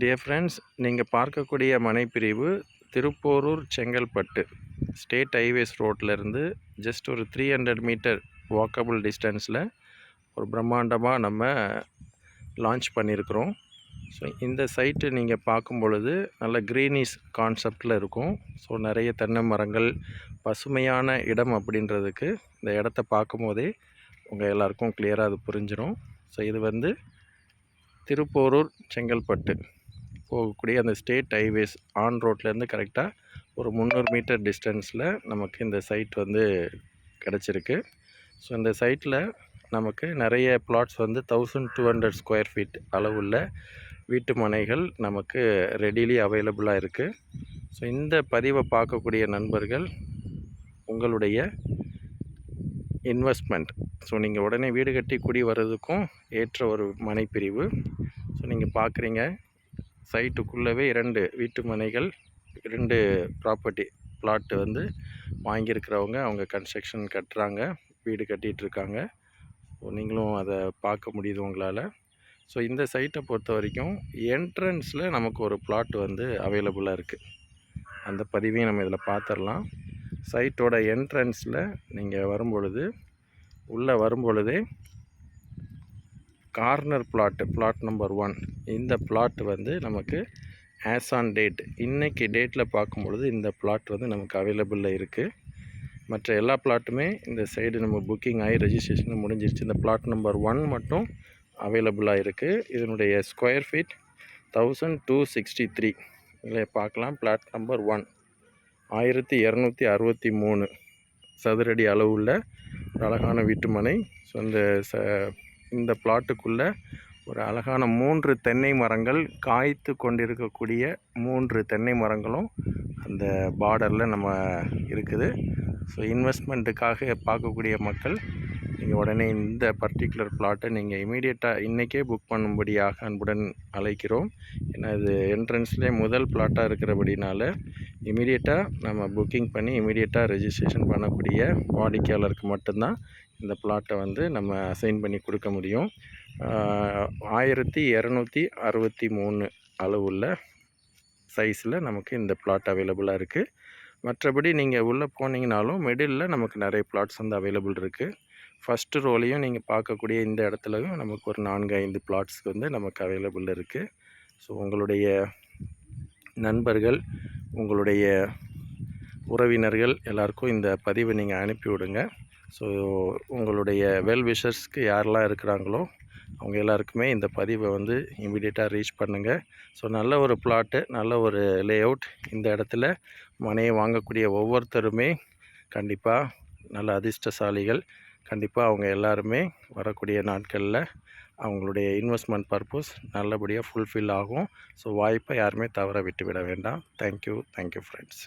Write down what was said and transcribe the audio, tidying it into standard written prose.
Dear friends, நீங்கள் பார்க்கக்கூடிய மனைப்பிரிவு Thiruporur Chengalpattu state highways ரோட்லேருந்து ஜஸ்ட் ஒரு 300 மீட்டர் வாக்கபிள் டிஸ்டன்ஸில் ஒரு பிரம்மாண்டமாக நம்ம லான்ச் பண்ணியிருக்கிறோம். ஸோ இந்த சைட்டு நீங்கள் பார்க்கும் பொழுது நல்ல க்ரீனிஷ் கான்செப்டில் இருக்கும். ஸோ நிறைய தென்னை மரங்கள், பசுமையான இடம் அப்படின்றதுக்கு இந்த இடத்த பார்க்கும் போதே உங்கள் எல்லாருக்கும் கிளியராக அது புரிஞ்சிடும். ஸோ இது வந்து திருப்போரூர் செங்கல்பட்டு போகக்கூடிய அந்த ஸ்டேட் ஹைவேஸ் ஆன் ரோட்லேருந்து கரெக்டாக ஒரு 300 மீட்டர் டிஸ்டன்ஸில் நமக்கு இந்த சைட் வந்து கிடச்சிருக்கு. ஸோ இந்த சைட்டில் நமக்கு நிறைய பிளாட்ஸ் வந்து 1200 ஸ்கொயர் ஃபீட் அளவுள்ள வீட்டு மனைகள் நமக்கு ரெடிலி அவைலபிளாக இருக்குது. ஸோ இந்த பதிவை பார்க்கக்கூடிய நண்பர்கள் உங்களுடைய இன்வெஸ்ட்மெண்ட், ஸோ நீங்கள் உடனே வீடு கட்டி குடி வர்றதுக்கும் ஏற்ற ஒரு மனைப்பிரிவு. ஸோ நீங்கள் பார்க்குறீங்க, சைட்டுக்குள்ளவே 2 வீட்டு மனைகள், 2 ப்ராப்பர்ட்டி பிளாட்டு வந்து வாங்கியிருக்கிறவங்க அவங்க கன்ஸ்ட்ரக்ஷன் கட்டுறாங்க, வீடு கட்டிகிட்ருக்காங்க. ஸோ நீங்களும் அதை பார்க்க முடியுது உங்களால். ஸோ இந்த சைட்டை பொறுத்த வரைக்கும் என்ட்ரன்ஸில் நமக்கு ஒரு பிளாட் வந்து அவைலபிளாக இருக்குது. அந்த பதிவையும் நம்ம இதில் பார்த்துடலாம். சைட்டோட என்ட்ரன்ஸில் நீங்கள் வரும்பொழுது, உள்ளே வரும்பொழுதே கார்னர் பிளாட் நம்பர் 1, இந்த பிளாட் வந்து நமக்கு ஆஸ் ஆன் டேட், இன்றைக்கி டேட்டில் பார்க்கும்பொழுது இந்த பிளாட் வந்து நமக்கு அவைலபிளில் இருக்குது. மற்ற எல்லா பிளாட்டுமே இந்த சைடு நம்ம புக்கிங் ஆகி ரெஜிஸ்ட்ரேஷன் முடிஞ்சிருச்சு. இந்த பிளாட் நம்பர் 1 மட்டும் அவைலபிளாக இருக்குது. இதனுடைய ஸ்கொயர் ஃபீட் 1263 இதில் பார்க்கலாம். பிளாட் நம்பர் 1 1263 சதுரடி அளவுள்ள ஒரு அழகான வீட்டுமனை. ஸோ இந்த பிளாட்டுக்குள்ளே ஒரு அழகான 3 தென்னை மரங்கள், காய்த்து கொண்டிருக்கக்கூடிய 3 தென்னை மரங்களும் அந்த பார்டரில் நம்ம இருக்குது. ஸோ இன்வெஸ்ட்மெண்ட்டுக்காக பார்க்கக்கூடிய மக்கள் நீங்கள் உடனே இந்த பர்டிகுலர் பிளாட்டை நீங்கள் இமீடியட்டாக இன்றைக்கே புக் பண்ணும்படியாக அன்புடன் அழைக்கிறோம். ஏன்னா இது என்ட்ரன்ஸ்லேயே முதல் பிளாட்டாக இருக்கிறபடினால இமீடியட்டாக நம்ம புக்கிங் பண்ணி இமீடியட்டாக ரெஜிஸ்ட்ரேஷன் பண்ணக்கூடிய வாடிக்கையாளருக்கு மட்டும்தான் இந்த பிளாட்டை வந்து நம்ம அசைன் பண்ணி கொடுக்க முடியும். 1263 அளவுள்ள சைஸில் நமக்கு இந்த பிளாட் அவைலபிளாக இருக்குது. மற்றபடி நீங்கள் உள்ளே போனீங்கனாலும் மிடில் நமக்கு நிறைய பிளாட்ஸ் வந்து அவைலபிள் இருக்குது. ஃபஸ்ட்டு ரோலையும் நீங்கள் பார்க்கக்கூடிய இந்த இடத்துலையும் நமக்கு ஒரு 4-5 பிளாட்ஸ் வந்து நமக்கு அவைலபிள் இருக்குது. ஸோ உங்களுடைய நண்பர்கள், உங்களுடைய உறவினர்கள் எல்லாருக்கும் இந்த பதிவை நீங்கள் அனுப்பி விடுங்க. ஸோ உங்களுடைய வெல் விஷர்ஸ்க்கு யாரெல்லாம் இருக்கிறாங்களோ அவங்க எல்லாருக்குமே இந்த பதிவை வந்து இமீடியட்டாக ரீச் பண்ணுங்கள். ஸோ நல்ல ஒரு பிளாட்டு, நல்ல ஒரு லேஅவுட். இந்த இடத்துல மனையை வாங்கக்கூடிய ஒவ்வொருத்தருமே கண்டிப்பாக நல்ல அதிர்ஷ்டசாலிகள். கண்டிப்பாக அவங்க எல்லாருமே வரக்கூடிய நாட்களில் அவங்களுடைய இன்வெஸ்ட்மெண்ட் பர்பஸ் நல்லபடியாக ஃபுல்ஃபில் ஆகும். ஸோ வாய்ப்பை யாருமே தவற விட்டுவிட வேண்டாம். Thank you friends.